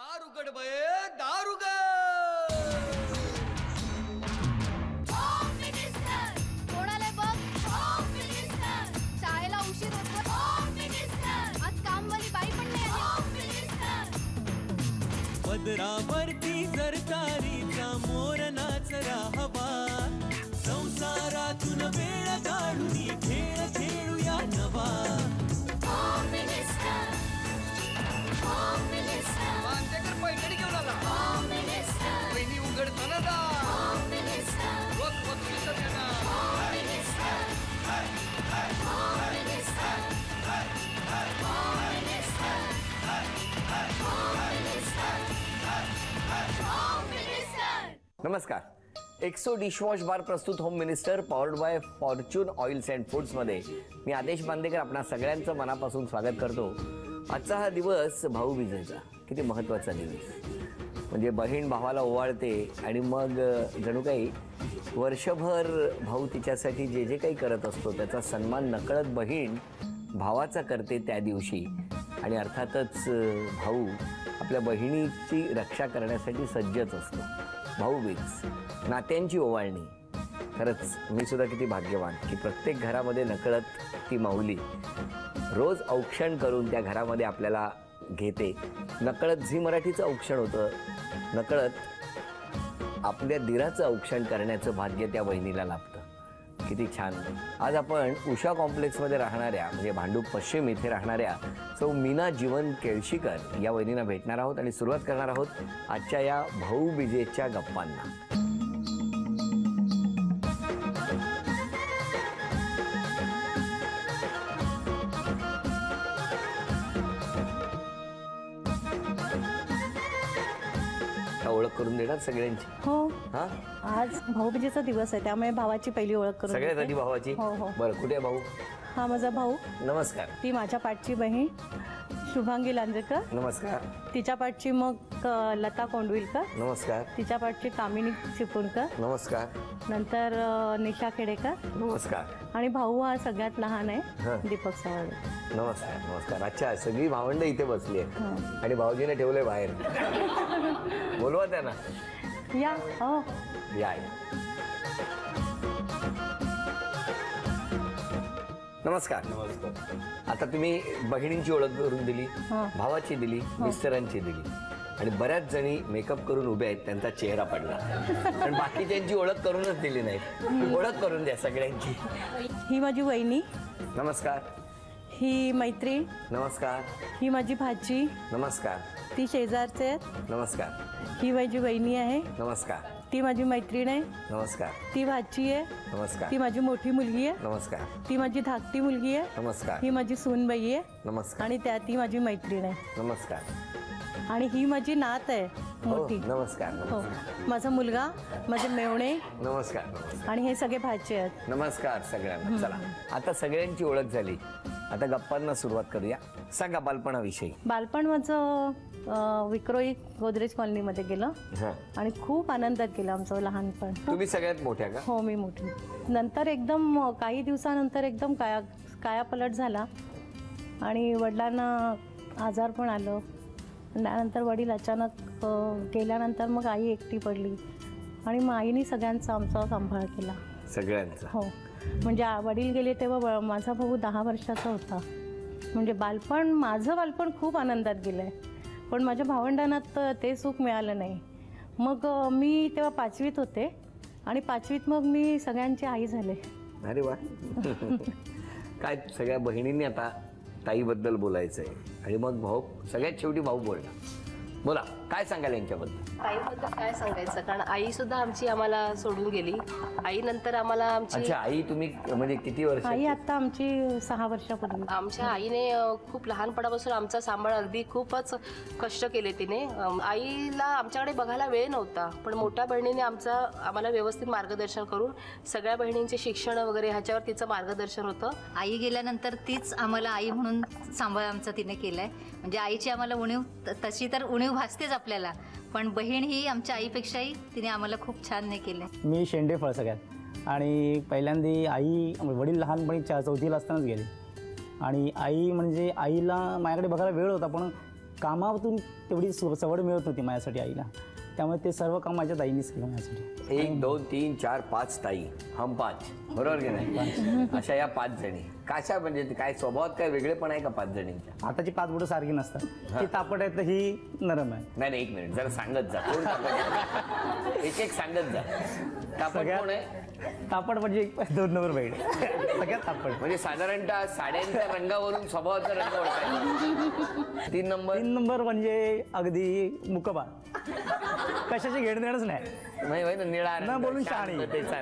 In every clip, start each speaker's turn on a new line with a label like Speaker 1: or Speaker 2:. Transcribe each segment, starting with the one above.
Speaker 1: दार उघड बये, दार उघड.
Speaker 2: कोणाला बघ, शाळेला उशीर होतो. आज कामवाली बाई पण नाही आली.
Speaker 3: पदरावरती सरकारीचा मोर नाचरा हवा, संसारातून वेळ काढून खेळ खेळूया नवा.
Speaker 1: मांदेकर पैठणी घेऊन आला. वहिनी उघडताना दा रोज बघितलं त्यांना.
Speaker 4: नमस्कार. एक्सो डिशवॉश बार प्रस्तुत home minister powered by Fortune oils and foods मध्ये मी आदेश बांदेकर आपणा सगळ्यांचं मनापासून स्वागत करतो. आजचा हा दिवस भाऊबीजेचा किती महत्त्वाचा दिवस. म्हणजे बहीण भावाला ओवाळते आणि मग जणू काही वर्षभर भाऊ तिच्यासाठी जे जे काही करत असतो त्याचा सन्मान नकळत बहीण भावाचा करते त्या दिवशी. आणि अर्थातच भाऊ आपल्या बहिणीची रक्षा करण्यासाठी सज्जच असतो. भाऊबीज, नात्यांची ओवाळणी. खरंच मी सुद्धा किती भाग्यवान की प्रत्येक घरामध्ये नकळत ती माऊली रोज औक्षण करून त्या घरामध्ये आपल्याला घेते. नकळत झी मराठीचं औक्षण होतं, नकळत आपल्या दिराचं औक्षण करण्याचं भाग्य त्या बहिणीला लाभतं. किती छान. आज आपण उषा कॉम्प्लेक्समध्ये राहणाऱ्या म्हणजे भांडूप पश्चिम इथे राहणाऱ्या सौ मीना जीवन केळशीकर या वहिनींना भेटणार आहोत आणि सुरुवात करणार आहोत आजच्या या भाऊबीजेच्या गप्पांना. ओळख करून देणार सगळ्यांची.
Speaker 5: हो.
Speaker 4: हा,
Speaker 5: आज भाऊबीजेचा दिवस आहे त्यामुळे भावाची पहिली ओळख करून
Speaker 4: सगळ्यात
Speaker 5: देते.
Speaker 4: आधी भावाची.
Speaker 5: हो हो.
Speaker 4: बरं, कुठे आहे भाऊ?
Speaker 5: हा माझा भाऊ.
Speaker 4: नमस्कार.
Speaker 5: ती माझ्या पाठची बहीण शुभांगी लांजेकर.
Speaker 4: नमस्कार.
Speaker 5: तिच्या पाठची मग लता कोंडविलकर.
Speaker 4: नमस्कार.
Speaker 5: तिच्या पाठची कामिनी चिपळूणकर.
Speaker 4: नमस्कार.
Speaker 5: नंतर निशा खेडेकर.
Speaker 4: नमस्कार.
Speaker 5: आणि भाऊ हा सगळ्यात लहान
Speaker 4: हा.
Speaker 5: आहे, दीपक सावळे.
Speaker 4: नमस्कार. नमस्कार. अच्छा, सगळी भावंड इथे बसली आहेत आणि भाऊजीने ठेवले बाहेर. बोलवा त्यांना.
Speaker 5: या. हो.
Speaker 4: या. नमस्कार.
Speaker 6: नमस्कार.
Speaker 4: आता तुम्ही बहिणींची ओळख करून दिली,
Speaker 5: हा.
Speaker 4: भावाची दिली, मिस्टरांची दिली आणि बऱ्याच जणी मेकअप करून उभ्या आहेत, त्यांचा चेहरा पडला. पण बाकीच्यांची ओळख करूनच दिली नाही. ओळख करून द्या सगळ्यांची.
Speaker 5: ही माझी वहिनी.
Speaker 4: नमस्कार.
Speaker 5: ही मैत्रीण.
Speaker 4: नमस्कार.
Speaker 5: ही माझी भाची.
Speaker 4: नमस्कार.
Speaker 5: ती शेजारचे आहेत.
Speaker 4: नमस्कार.
Speaker 5: ही माझी वहिनी आहे.
Speaker 4: नमस्कार.
Speaker 5: ती माझी मैत्रीण आहे.
Speaker 4: नमस्कार.
Speaker 5: ती भाची आहे.
Speaker 4: नमस्कार.
Speaker 5: ती माझी मोठी मुलगी आहे.
Speaker 4: नमस्कार.
Speaker 5: ती माझी धाकटी मुलगी आहे.
Speaker 4: नमस्कार.
Speaker 5: ही माझी सूनबाई आहे.
Speaker 4: नमस्कार.
Speaker 5: आणि ती माझी मैत्रीण आहे.
Speaker 4: नमस्कार.
Speaker 5: आणि ही माझी नात आहे मोठी.
Speaker 4: नमस्कार.
Speaker 5: हो. माझा मुलगा, माझे मेवणे.
Speaker 4: नमस्कार. नमस्कार.
Speaker 5: आणि हे सगळे भाचे आहेत.
Speaker 4: नमस्कार सगळ्यांना. चला, आता सगळ्यांची ओळख झाली, आता गप्पांना सुरुवात करूया. सांगा बालपणाविषयी.
Speaker 5: बालपण माझं विक्रोळी गोदरेज कॉलनीमध्ये गेलं आणि खूप आनंदात गेलं आमचं लहानपण.
Speaker 4: तुम्ही सगळ्यात मोठ्या का?
Speaker 5: हो, मी मोठी. नंतर एकदम काही दिवसानंतर एकदम कायापलट झाला आणि वडिलांना आजार पण आलं. त्यानंतर वडील अचानक गेल्यानंतर मग आई एकटी पडली आणि मग आईने सगळ्यांचा आमचा सांभाळ केला.
Speaker 4: सगळ्यांचा?
Speaker 5: हो. म्हणजे वडील गेले तेव्हा माझा भाऊ 10 वर्षाचा होता. म्हणजे माझं बालपण खूप आनंदात गेलं आहे. पण माझ्या भावंडांना ते सुख मिळालं नाही. मग मी तेव्हा 5वीत होते आणि 5वीत मग मी सगळ्यांची आई झाले.
Speaker 4: अरे वा. काय सगळ्या बहिणींनी आता ताईबद्दल बोलायचं आहे आणि मग भाऊ सगळ्यात शेवटी भाऊ बोलला. बोला, काय सांगाल यांच्याबद्दल?
Speaker 7: आईबद्दल काय सांगायचं, कारण आई सुद्धा आमची आम्हाला सोडून गेली. आई नंतर आम्हाला आमची.
Speaker 4: अच्छा, आई तुम्ही म्हणजे किती वर्ष?
Speaker 5: आई आता आमची 6 वर्षापूर्वी.
Speaker 7: आमच्या आईने खूप लहानपणापासून आमचा सांभाळ अगदी खूपच कष्ट केले तिने. आईला आमच्याकडे बघायला वेळ नव्हता, पण मोठ्या बहिणीने आम्हाला व्यवस्थित मार्गदर्शन करून सगळ्या बहिणींचे शिक्षण वगैरे ह्याच्यावर तिचं मार्गदर्शन होतं.
Speaker 8: आई गेल्यानंतर तीच आम्हाला आई म्हणून सांभाळ आमचा तिने केलाय. म्हणजे आईची आम्हाला उणीव तशी तर उणीव भासतेच आपल्याला, पण बहीण ही आमच्या आईपेक्षाही तिने आम्हाला खूप छान नाही केलं.
Speaker 9: मी शेंडेफळ सगळ्यात. आणि पहिल्यांदा आई वडील लहानपणी 4वीला असतानाच गेले आणि आई म्हणजे आईला माझ्याकडे बघायला वेळ होता, पण कामातून तेवढी सवड मिळत होती माझ्यासाठी आईला, त्यामुळे ते सर्व काम माझ्या ताईनेच केलं माझ्यासाठी.
Speaker 4: 1 2 3 4 5 ताई, हम 5, बरोबर की नाही? अशा या 5 जणी कशा, म्हणजे काय स्वभावात काय वेगळेपण आहे का 5 जणींच्या?
Speaker 9: आताची 5 बोटं सारखी नसतात, ही तापट आहे तर ही नरम आहे.
Speaker 4: नाही 1 मिनिट जरा सांगत जा, कोण तापट? एक सांगत जा. तापट कोण आहे?
Speaker 9: तापड म्हणजे 2 नंबर बाईड सगळ्यात तापड.
Speaker 4: म्हणजे साधारणतः साड्यांच्या रंगावरून स्वभावाचा रंग ओळखायचा. 3 नंबर
Speaker 9: म्हणजे अगदी मुकबा, कशाची घेणदेणच नाही,
Speaker 4: निळा
Speaker 9: न बोलून शहाणी,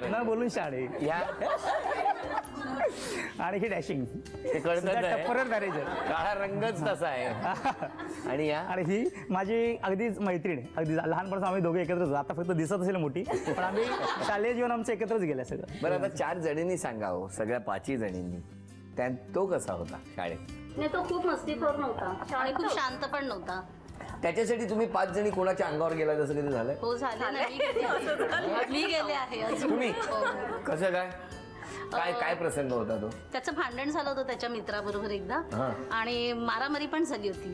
Speaker 9: न बोलून शहाणी, आणि ही डॅशिंग,
Speaker 4: ते कळतं
Speaker 9: टप्पर मॅनेजर,
Speaker 4: काळा रंगच तसा आहे. आणि
Speaker 9: ही माझी अगदीच मैत्रीण आहे. अगदी लहानपणापासून आम्ही दोघे एकत्रच होतो. आता फक्त दिसत असेल मोठी, पण आम्ही शालेय जीवन आमचं एकत्रच गेलं सगळं.
Speaker 4: बरं, आता 4 जणींनी सांगावं, सगळ्या 5ही जणींनी, त्यात तो कसा होता शाळेत?
Speaker 6: नाही, तो खूप मस्तीखोर नव्हता आणि खूप शांत पण नव्हता.
Speaker 4: त्याच्यासाठी तुम्ही 5 जणी कोणाच्या अंगावर गेला, जसं कधी झालंय?
Speaker 6: हो, झालं ना, मी गेले आहे अजून.
Speaker 4: तुम्ही कसं काय काय प्रसंग होता तो?
Speaker 6: त्याचं भांडण झालं होतं त्याच्या मित्राबरोबर एकदा, आणि मारामारी पण झाली होती.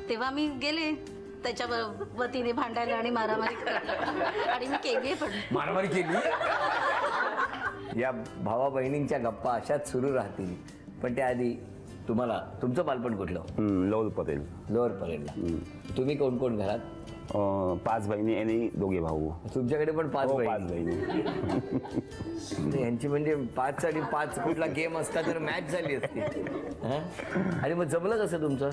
Speaker 6: तेव्हा मी गेले त्याच्या वतीने भांडायला आणि मारामारी करायला, आणि मी केली पण
Speaker 4: मारामारी केली. या भावा बहिणींच्या गप्पा अशाच सुरू राहतील, पण त्याआधी तुमचं बालपण कुठलं?
Speaker 10: लोअर परेल.
Speaker 4: लोअर परेलला. तुम्ही कोण कोण घरात?
Speaker 10: 5 बहिणी आणि 2 भाऊ.
Speaker 4: तुमच्याकडे पण 5
Speaker 10: बहिणी.
Speaker 4: यांची म्हणजे 5 आणि 5 कुठला गेम असता तर मॅच झाली असती. आणि मग जमलं कसं तुमचं?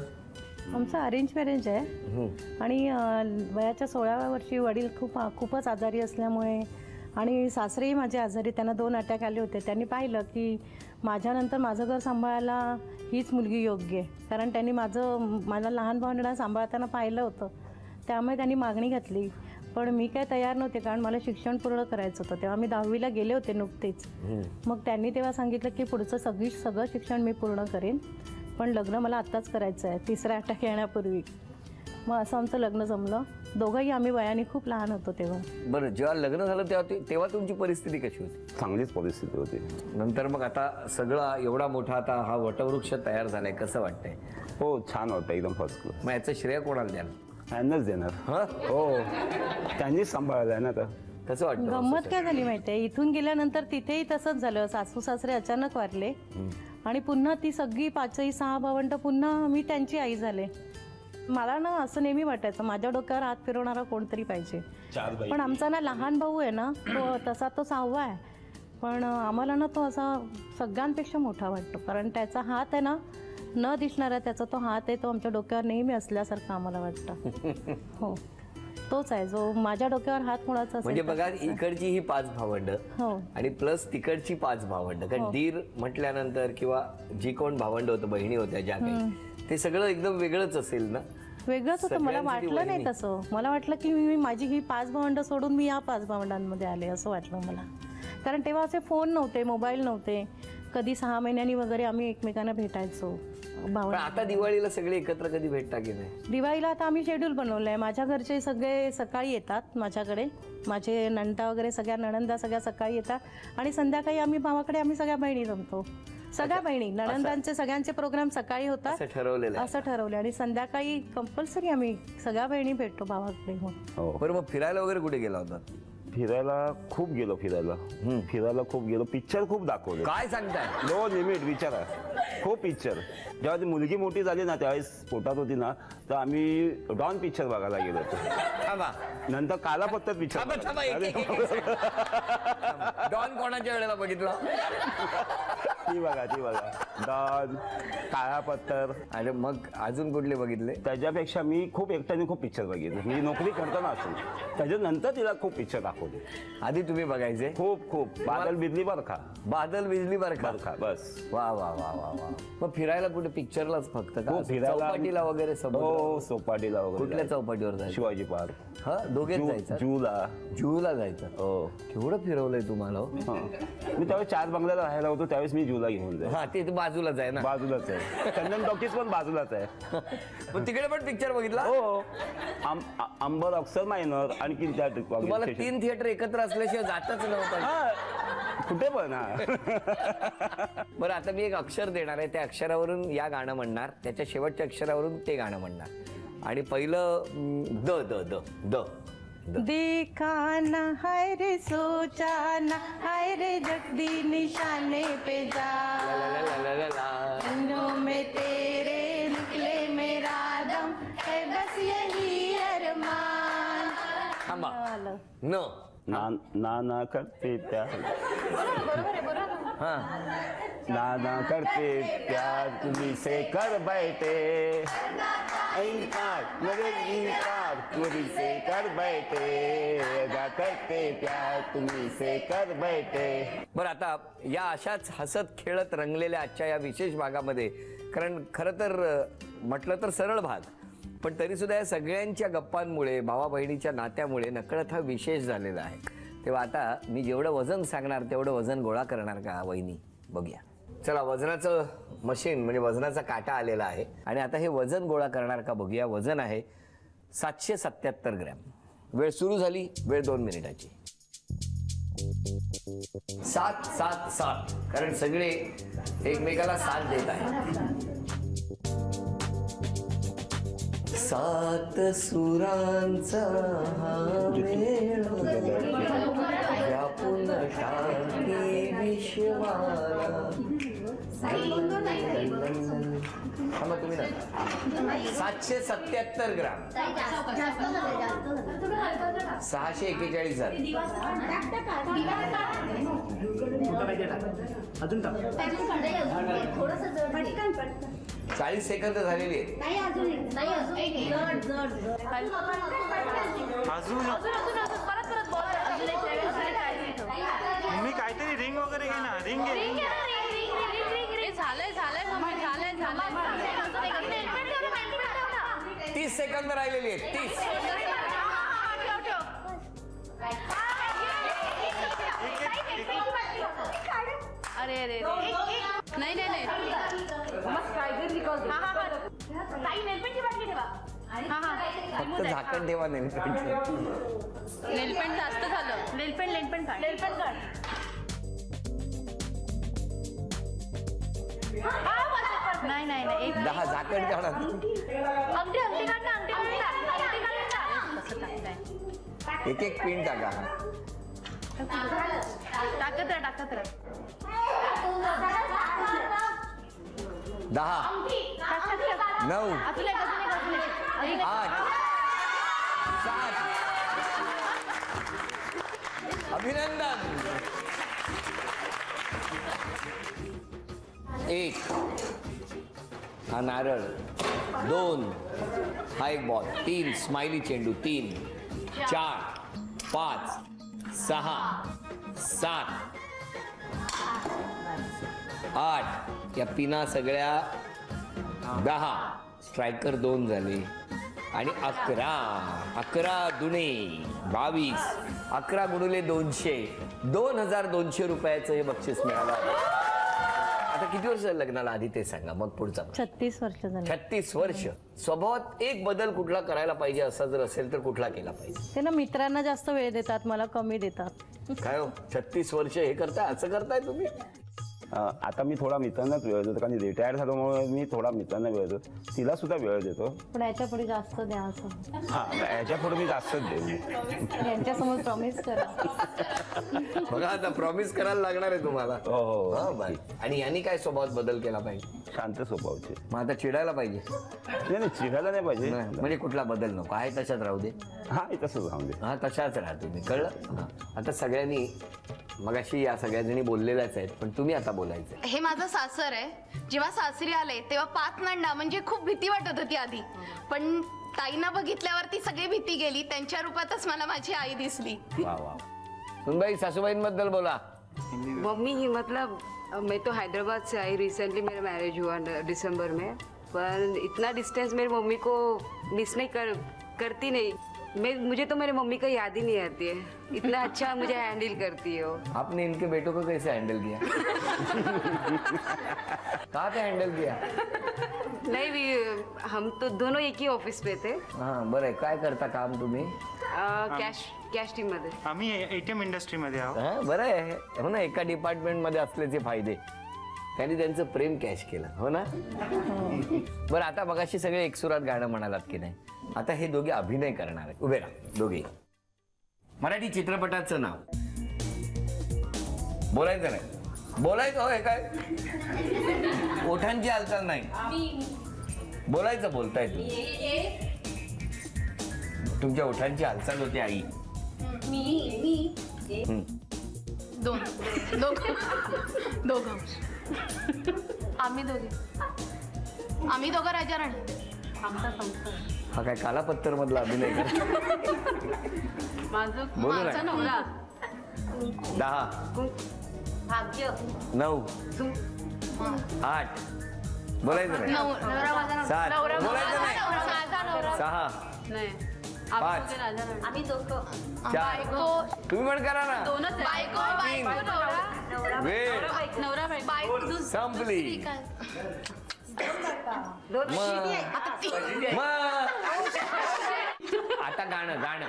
Speaker 5: आमचं अरेंज मॅरेज आहे, आणि वयाच्या 16व्या वर्षी वडील खूपच आजारी असल्यामुळे, आणि सासरेही माझे आजारी, त्यांना 2 अटॅक आले होते. त्यांनी पाहिलं की माझ्यानंतर माझं घर सांभाळायला हीच मुलगी योग्य आहे, कारण त्यांनी माझ्या लहान भावंडांना सांभाळताना पाहिलं होतं. त्यामुळे त्यांनी मागणी घातली, पण मी काय तयार नव्हते, कारण मला शिक्षण पूर्ण करायचं होतं. तेव्हा मी 10वीला गेले होते नुकतेच. मग त्यांनी तेव्हा सांगितलं की पुढचं सगळं शिक्षण मी पूर्ण करेन, पण लग्न मला आत्ताच करायचं आहे, 3रा अटॅक येण्यापूर्वी. मग असं आमचं लग्न जमलं. दोघंही आम्ही वयाने खूप लहान होतो तेव्हा.
Speaker 4: बरं, जेव्हा लग्न झालं तेव्हा तुमची परिस्थिती कशी होती?
Speaker 10: चांगलीच परिस्थिती होती.
Speaker 4: नंतर मग आता सगळा एवढा मोठा आता हा वटवृक्ष तयार झालाय, कसं वाटतंय?
Speaker 10: हो, छान वाटतं, एकदम फर्स्ट क्लास.
Speaker 4: मग याचं श्रेय कोणाला द्याल?
Speaker 10: त्यांनाच देणार. हो, त्यांनीच सांभाळलं आहे ना. तर
Speaker 4: कसं वाटतं?
Speaker 5: गंमत काय झाली माहितीये, इथून गेल्यानंतर तिथेही तसंच झालं. सासू सासरे अचानक वारले, आणि पुन्हा ती सगळी 5ही 6 भावंड पुन्हा मी त्यांची आई झाले. मला ना असं नेहमी वाटायचं माझ्या डोक्यावर हात फिरवणारा कोणतरी पाहिजे. पण आमचा ना लहान भाऊ आहे ना, तो 6वा आहे, पण आम्हाला ना तो असा सगळ्यांपेक्षा मोठा वाटतो, कारण त्याचा हात आहे ना, न दिसणारा त्याचा तो हात आहे, तो आमच्या डोक्यावर नेहमी असल्यासारखं आम्हाला वाटतं. हो, तोच आहे जो माझ्या डोक्यावर हात कोणाचा.
Speaker 4: म्हणजे बघा, इकडची ही 5 भावंड, आणि प्लस तिकडची 5 भावंड, कारण दीर म्हटल्यानंतर किंवा जी कोण भावंड होतं, बहिणी होत्या ज्या काही, ते सगळं एकदम वेगळंच असेल ना?
Speaker 5: वेगळंच होतं. मला वाटलं नाही तसं. मला वाटलं की मी माझी ही 5 भावंड सोडून मी या 5 भावंडांमध्ये आले, असं वाटलं मला. कारण तेव्हा असे फोन नव्हते, मोबाईल नव्हते, कधी 6 महिन्यांनी वगैरे आम्ही एकमेकांना भेटायचो.
Speaker 4: आता दिवाळीला सगळे एकत्र कधी भेटता की नाही?
Speaker 5: दिवाळीला आता आम्ही शेड्यूल बनवलंय. माझ्या घरचे सगळे सकाळी येतात माझ्याकडे, माझे नंदा वगैरे सगळ्या नणंदा सगळ्या सकाळी येतात, आणि संध्याकाळी आम्ही भावाकडे आम्ही सगळ्या बहिणी जमतो. सगळ्या बहिणी, नणंदांचे सगळ्यांचे प्रोग्राम सकाळी होतात असं ठरवलं, आणि संध्याकाळी कंपल्सरी आम्ही सगळ्या बहिणी भेटतो भावाकडे.
Speaker 4: बरं, मग फिरायला वगैरे कुठे गेला होता?
Speaker 10: फिरायला खूप गेलो. फिरायला खूप गेलो. पिक्चर खूप दाखवले.
Speaker 4: काय सांगताय?
Speaker 10: No limit. विचारा, खूप पिक्चर. जेव्हा ती मुलगी मोठी झाली ना, त्यावेळेस पोटात होती ना, तर आम्ही डॉन पिक्चर बघायला गेलो होतो. नंतर कालापत्तर पिक्चर.
Speaker 4: डॉन कोणाच्या वेळेला बघितला?
Speaker 10: ती बघा डॉन, काळापत्तर.
Speaker 4: अरे मग अजून कुठले बघितले?
Speaker 10: त्याच्यापेक्षा मी खूप एकट्याने खूप पिक्चर बघितले. मी नोकरी करताना असून त्याच्यानंतर तिला खूप पिक्चर दाखवले.
Speaker 4: आधी तुम्ही बघायचे?
Speaker 10: खूप. बादल बिजली बरखा. बस.
Speaker 4: वा वा वा वा वा. मग फिरायला कुठे? पिक्चरलाच फक्त का?
Speaker 10: चौपाटीला
Speaker 4: वगैरे?
Speaker 10: हो, चौपाटीला वगैरे.
Speaker 4: कुठल्या चौपाटीवर जायचं?
Speaker 10: शिवाजी पार्क.
Speaker 4: हा, दोघेच जायचं? जूला जायचं.
Speaker 10: हो.
Speaker 4: केवढं फिरवलंय तुम्हाला?
Speaker 10: मी त्यावेळेस 4 बंगल्याला राहायला होतो, त्यावेळेस मी जूला घेऊन जाईल.
Speaker 4: हा, ते बाजूलाच आहे ना?
Speaker 10: बाजूलाच आहे. चंदन टॉकीज पण बाजूलाच आहे.
Speaker 4: पण तिकडे पण पिक्चर बघितला?
Speaker 10: हो. अंबर, अक्सर मायनर, आणखी त्या
Speaker 4: तुम्हाला 3 थिएटर एकत्र असल्याशिवाय जातच नव्हतं
Speaker 10: कुठे पण.
Speaker 4: बरं, आता मी एक अक्षर देणार आहे, त्या अक्षरावरून या गाणं म्हणणार, त्याच्या शेवटच्या अक्षरावरून ते गाणं म्हणणार. आणि पहिलं द द द द
Speaker 5: दिखाना है रे सोचाना है रे जगदी निशाने पे जा नो में तेरे निकले मेरा दम है बस यही अरमान.
Speaker 4: थांबा न
Speaker 10: ना ना करते प्यार
Speaker 4: हा
Speaker 10: ना करते प्यार तुम्ही से कर बैठे इनकार मेरे इनकार तुम्ही से कर बैठे करते प्यार तुम्ही से कर बैठे.
Speaker 4: बरं, आता या अशाच हसत खेळत रंगलेल्या आजच्या या विशेष भागामध्ये, कारण खरं तर म्हटलं तर सरळ भाग, पण तरी सुद्धा या सगळ्यांच्या गप्पांमुळे, भावा बहिणीच्या नात्यामुळे नकळत हा विशेष झालेला आहे. तेव्हा आता मी जेवढं वजन सांगणार तेवढं वजन गोळा करणार का वहिनी, बघूया. चला, वजनाचं मशीन म्हणजे वजनाचा काटा आलेला आहे आणि आता हे वजन गोळा करणार का बघूया. वजन आहे 777 ग्रॅम. वेळ सुरू झाली, वेळ 2 मिनिटाची. 777, कारण सगळे एकमेकाला साथ देत आहेत. 7 सुरांचा हा मेळ व्यापून टाकी विश्वाला. थांबा तुम्ही ना. 777 ग्राम, 641 झाले.
Speaker 9: अजून
Speaker 4: 40 सेकंद झालेली आहेत.
Speaker 11: मी काहीतरी रिंग वगैरे घे ना. रिंग घे.
Speaker 7: झालंय
Speaker 4: 30 सेकंद राहिलेली आहेत. 30.
Speaker 7: अरे नाही
Speaker 4: फक्त झाकण ठेवा.
Speaker 7: नेलपेंट जास्त झालं. नेलपेंट काढ. नाही
Speaker 4: 10 झाकण काढा. एक एक पिन टाका.
Speaker 7: टाकत राहा.
Speaker 4: 10 9 8 7. अभिनंदन. 1 हा नारळ, 2 हा एक बॉल, 3 स्माइली चेंडू, 3 4 5 6 7 8 या पिना सगळ्या 10. स्ट्रायकर 2 झाले आणि 11 दुने 22. 11 गुणिले 200, 2200 रुपयाचं हे बक्षीस मिळालं. आता किती वर्ष लग्नाला आधी ते सांगा, मग पुढचा.
Speaker 5: 36 वर्ष झाली.
Speaker 4: 36 वर्ष. स्वभावात एक बदल कुठला करायला पाहिजे असा जर असेल तर कुठला केला पाहिजे?
Speaker 5: ते ना, मित्रांना जास्त वेळ देतात, मला कमी देतात.
Speaker 4: काय हो, 36 वर्ष हे करताय, असं करताय तुम्ही?
Speaker 10: आता मी थोडा मित्रांनाच वेळ देतो, कारण रिटायर झाल्यामुळे मी थोडा मित्रांना वेळ देतो. तिला सुद्धा वेळ देतो.
Speaker 5: पण याच्या पुढे जास्त द्या असं.
Speaker 10: हा, याच्या पुढे मी जास्तच देईन.
Speaker 5: यांच्यासमोर प्रॉमिस करा.
Speaker 4: बघा, आता प्रॉमिस करायला लागणार आहे तुम्हाला.
Speaker 10: हो.
Speaker 4: आणि यांनी काय स्वभावात बदल केला पाहिजे?
Speaker 10: शांत स्वभावचे.
Speaker 4: मग आता चिडायला पाहिजे?
Speaker 10: नाही, चिडायला नाही पाहिजे.
Speaker 4: म्हणजे कुठला बदल नको, आहे तशाच राहू दे.
Speaker 10: हा, तसंच राहू दे.
Speaker 4: हा, तशाच राहा तुम्ही, कळलं? आता सगळ्यांनी मगाशी या सगळ्या जणी बोललेल्याच आहेत, पण तुम्ही आता बोलायचं.
Speaker 2: हे माझं सासर आहे. जेव्हा सासरी आले तेव्हा 5 नंदा म्हणजे खूप भीती वाटत होती आधी, पण ताईंना बघितल्यावरती सगळी भीती गेली. त्यांच्या रूपातच मला माझी आई दिसली.
Speaker 4: वा वा. सुनबाई, सासूबाईंबद्दल बोला.
Speaker 12: मम्मी ही मतलब मैं तो हैदराबाद से आई. रिसेंटली मेरा मैरिज हुआ दिसंबर में, पर इतना डिस्टेंस मेरी मम्मी को मिस नहीं करती नहीं. मुझे तो मेरे मम्मी का याद ही नहीं आती है. इतना अच्छा मुझे हैंडल करती है वो.
Speaker 4: आपने इनके बेटों को कैसे हैंडल किया? कहाँ पे हैंडल किया?
Speaker 12: नहीं, हम तो दोनों एक ही ऑफिस पे थे.
Speaker 4: हाँ, बरं. काय करता काम तुम्ही?
Speaker 12: कॅश टीम मध्ये.
Speaker 11: आम्ही ATM इंडस्ट्री मध्ये आहोत.
Speaker 4: बरं आहे. हो ना, एका डिपार्टमेंट मध्ये असल्याचे फायदे. त्यांनी त्यांचं प्रेम कॅश केलं, हो ना? बरं, आता मगाशी सगळे एकसुरात गाणं म्हणालात की नाही, आता हे दोघे अभिनय करणार आहेत. उभे राहा दोघे. मराठी चित्रपटाचं नाव बोलायचं नाही, बोलायचं होय काय? ओठांची हालचाल नाही, बोलायचं. बोलताय तुम्ही, तुमच्या ओठांची हालचाल होती आई.
Speaker 2: आम्ही दोघं राजा राणी.
Speaker 4: हा काय कालापत्तर मधला अभिनय कर. बोलू
Speaker 6: माझा नवरा
Speaker 4: 10
Speaker 6: भाग्य
Speaker 4: 9 8 बोलायचं नाही. 7 बोलायचं नाही. 6
Speaker 12: नाही
Speaker 4: 5
Speaker 6: आम्ही दोघं
Speaker 4: 4 तुम्ही पण करा ना. वेळ संपली. आता गाणं गाणं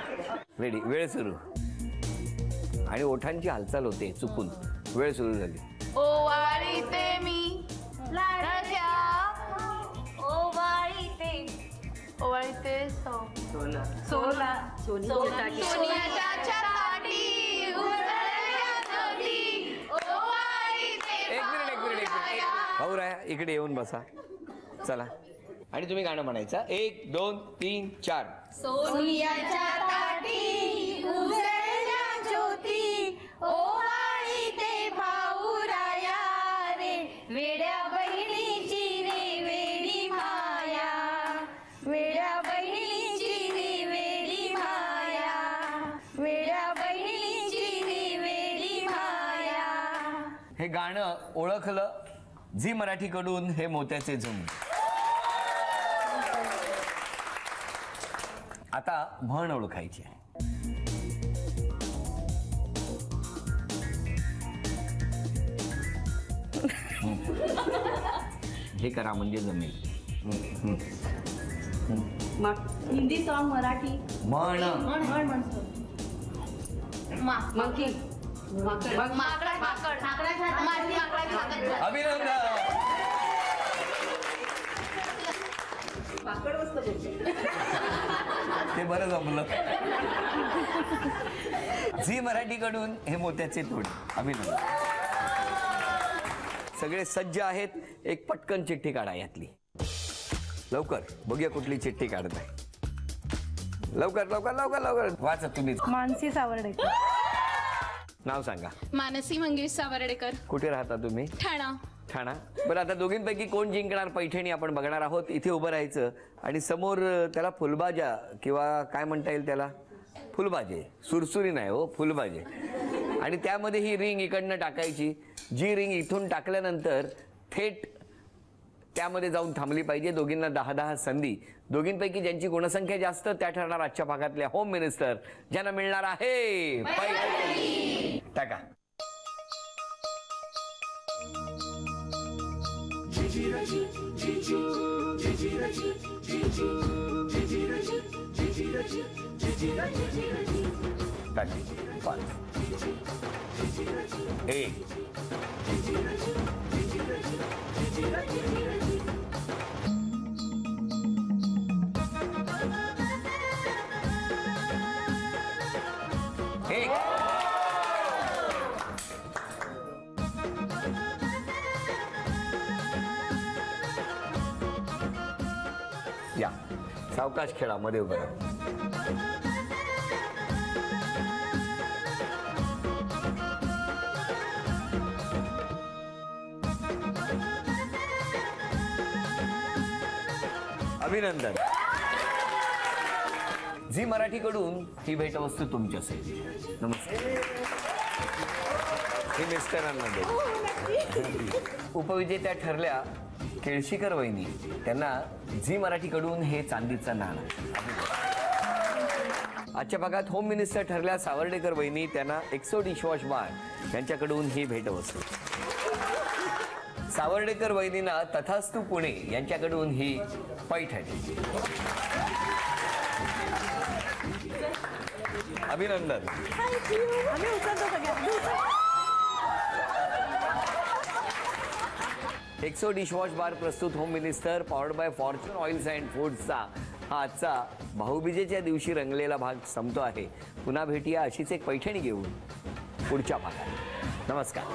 Speaker 4: रेडी. वेळ सुरू आणि ओठांची हालचाल होते चुकून. वेळ सुरू झाली.
Speaker 2: ओवाळीते मी लाडक्या, ओवाळीते
Speaker 12: सोला
Speaker 2: सोन्याच्या छताटी उजळल्या नदी, ओवाळीते
Speaker 4: एक मिनिट भाऊ राया, इकडे येऊन बसा. चला, आणि तुम्ही गाणं म्हणायचं. 1 2 3 4.
Speaker 2: सोन्याच्या ताटी उजळल्या ज्योती, ओवाळीते भाऊराया रे, वेड्या बहिणीची रे वेडी माया, वेड्या बहिणीची रे वेडी माया, वेड्या बहिणीची रे वेडी माया.
Speaker 4: हे गाणं ओळखलं झी मराठीकडून हे मोत्याचे झुम. आता म्हण ओळखायची आहे. हे करा म्हणजे जमेल.
Speaker 5: हिंदी सॉन्ग मराठी
Speaker 4: म्हण.
Speaker 12: मंकी
Speaker 4: अभिनंदन. ते बरं जमलं. झी मराठीकडून हे मोत्याचे तोड. अभिनंदन. सगळे सज्ज आहेत. एक पटकन चिठ्ठी काढा यातली. लवकर बघूया कुठली चिठ्ठी काढताय. लवकर लवकर लवकर लवकर वाचा तुम्ही.
Speaker 5: मानसी सावर्डेकर.
Speaker 4: नाव सांगा.
Speaker 2: मानसी मंगेश सावर्डेकर.
Speaker 4: कुठे राहता तुम्ही?
Speaker 2: ठाणा.
Speaker 4: ठाणा. बरं, आता दोघींपैकी कोण जिंकणार पैठणी आपण बघणार आहोत. इथे उभं राहायचं आणि समोर त्याला फुलबाजा किंवा काय म्हणता येईल त्याला, फुलबाजे, सुरसुरी नाही हो, फुलबाजे. आणि त्यामध्ये ही रिंग इकडनं टाकायची. जी रिंग इथून टाकल्यानंतर थेट त्यामध्ये जाऊन थांबली पाहिजे. दोघींना 10-10 संधी. दोघींपैकी ज्यांची गुणसंख्या जास्त त्या ठरणार आजच्या भागातल्या होम मिनिस्टर, ज्यांना मिळणार आहे पैठणी. टाका. टाकी 5 1 या सावकाश खेळा. मध्ये उभं राहा. अभिनंदन. झी मराठीकडून ही भेटवस्तू तुमच्यासाठी. नमस्कार. हे मिस्टरांना दे. उपविजेत्या ठरल्या केळशीकर वहिनी, त्यांना झी मराठीकडून हे चांदीचं नाणं. आजच्या भागात होम मिनिस्टर ठरल्या सावर्डेकर वहिनी, त्यांना एक्सो डिशवॉश बार यांच्याकडून ही भेटवस्तू. सावर्डेकर वहिनींना तथास्तू पुणे यांच्याकडून ही पैठणी. अभिनंदन. एक्सो डिशवॉश बार प्रस्तुत home minister powered by Fortune oils and फूड्सचा हा आजचा भाऊबीजेच्या दिवशी रंगलेला भाग संपतो आहे. पुन्हा भेटूया अशीच एक पैठणी घेऊन पुढच्या भागात. नमस्कार.